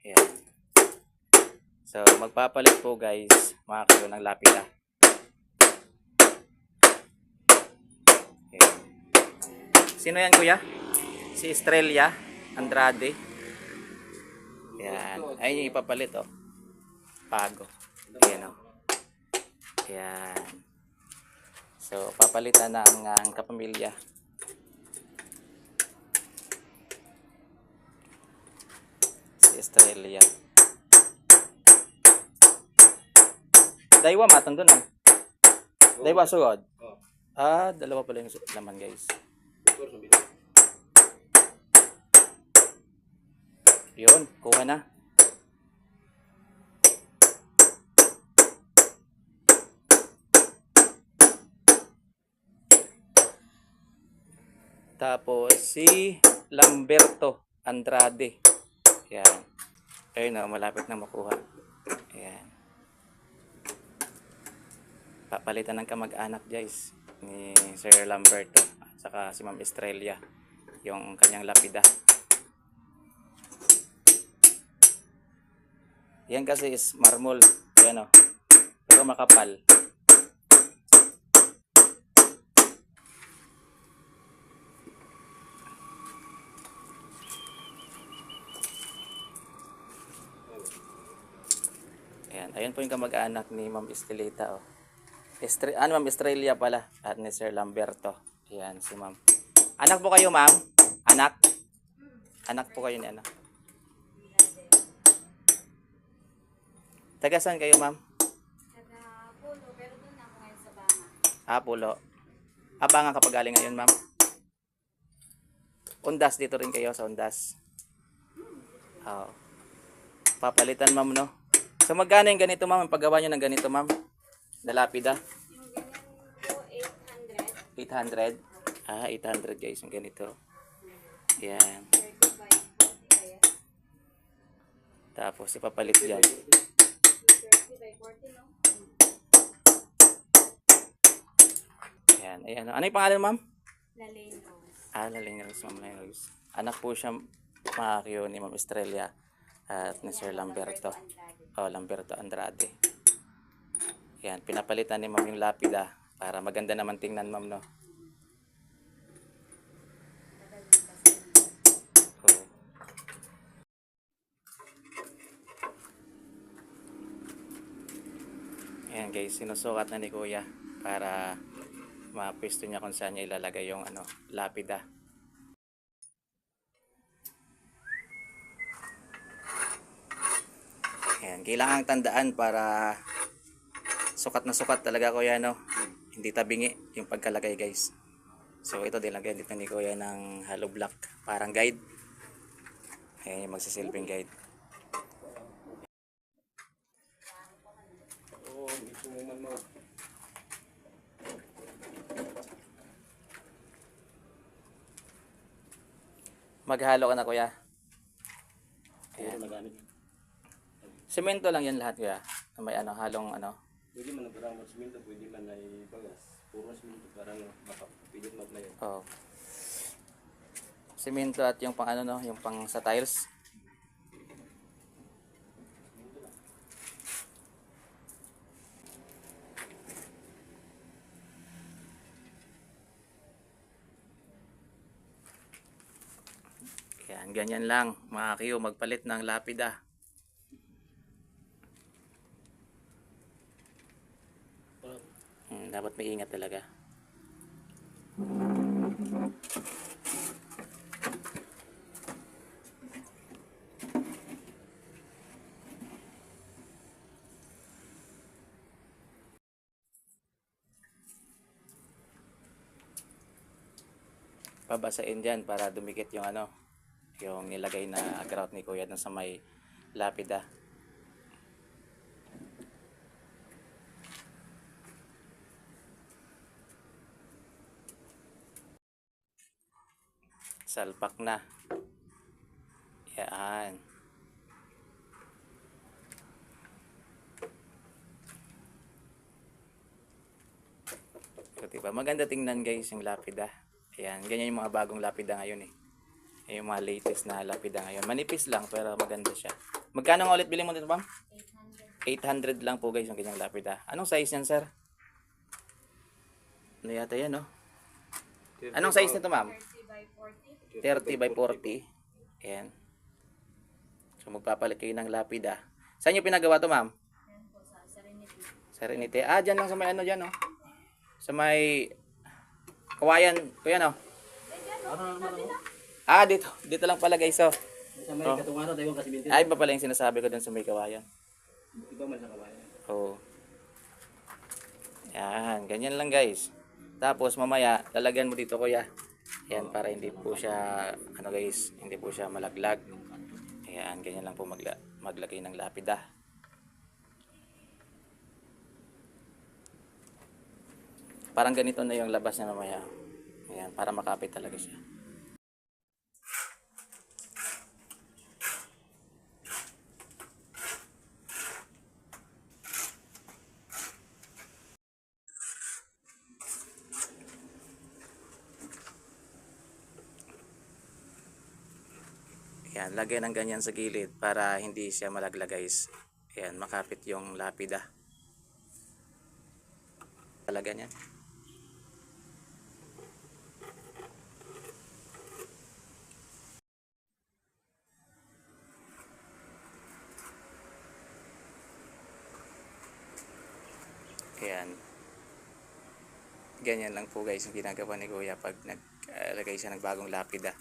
Ayan. So, magpapalit po guys, mga kayo ng lapida. Ayan. Sino yan kuya? Si Estrella Andrade. Ayan. Ayun yung ipapalit oh. Pago. Ayan oh. Ayan. So, papalitan na ang kapamilya. Si Estrella. Daywa matang doon ah. Daywa sugod. Ah, dalawa pala yung laman guys. Yun, kuha na. Tapos si Lamberto Andrade. Ayan. Ayun na, malapit na makuha. Ayan. Papalitan ng kamag-anak guys ni Sir Lamberto at saka si Ma'am Estrella yung kanyang lapida. Yan kasi is marmol. Ayan o. Pero makapal. Ayan. Ayan po yung kamag-anak ni Ma'am Estelita o. Ma'am Estrella pala at ni Sir Lamberto. Ayan si Ma'am. Anak po kayo ma'am? Anak? Anak po kayo ni ano? Taga saan kayo ma'am? Taga Pulo, pero doon ako ngayon sa Banga. Ah, Pulo. Abangan kapag galing ngayon ma'am. Undas dito rin kayo sa Undas. Oh. Papalitan ma'am no? So magkano yung ganito ma'am? Paggawa nyo ng ganito ma'am? Dalapida? Yung ganyan po, 800. 800? Ah, 800 guys yung ganito. Ayan. 30 by 40 kaya. Tapos ipapalit yan. 30 by 40, no? Ayan. Ayan. Ano yung pangalan ma'am? Lalaine Rose. Ah, Laling Rose, Ma'am Laling Rose. Anak po siya makakyo ni Ma'am Estrella at ni Sir Lamberto. Oh, Lamberto Andrade. Yan, pinapalitan ni Ma'am yung lapida para maganda naman tingnan Ma'am no. Oh. Ayan guys, sinusukat na ni Kuya para mapwesto niya kung saan niya ilalagay yung ano, lapida. Ayan, kailangang tandaan para sukat na sukat talaga Kuya no. Hindi tabingi yung pagkalagay guys. So ito dilagay dito ni Kuya ng hollow block, parang guide. Ayan yung magsisilbing guide. Maghalo ka na Kuya. Ayan. Semento lang yan lahat Kuya. May ano, halong ano. Pwede man na parang simento, pwede man na ibagas. Puro simento para makapilit maglayo. Oh. Semento at yung pang ano no, yung pang sa tiles. Yan, ganyan lang mga kiyo magpalit ng lapida. Dapat may ingat talaga. Pabasain dyan para dumikit yung ano, yung nilagay na grout ni Kuya dun sa may lapida. Salpak na. Yan. So, diba? Maganda tingnan guys yung lapida. Ayan, ganyan yung mga bagong lapida ngayon eh. Yung mga latest na lapida ngayon. Manipis lang pero maganda siya. Magkano nga ulit bili mo dito, ma'am? 800. 800 lang po guys yung ganyang lapida. Anong size yan, sir? Ano yata yan, no? Anong size nito, ma'am? 30 by 40. 30 by 40. Ayan. So, magpapalit kayo ng lapida. Saan nyo pinagawa to, ma'am? Yan po sa Serenity. Serenity. Ah, dyan lang sa may ano dyan, no? Sa may Kawayan. Kuya, no? Ah, dito. Dito lang pala, guys, oh. Sa may katungano tayo kasi mintin. Ay, iba pala yung sinasabi ko dun sa may Kawayan. Iba man sa kabayan. Oo. Yan, ganyan lang guys. Tapos mamaya, lalagyan mo dito kuya. Yan, para hindi po siya, ano guys, hindi po siya malaglag. Ayan, ganyan lang po maglagay ng lapida. Parang ganito na yung labas niya mamaya. Ayan, para makapit talaga siya. Ayan, lagay ng ganyan sa gilid para hindi siya malaglag guys. Ayan, makapit yung lapida. Talaga niyan. Ayan. Ganyan lang po guys yung ginagawa ni Kuya pag naglagay siya ng bagong lapida.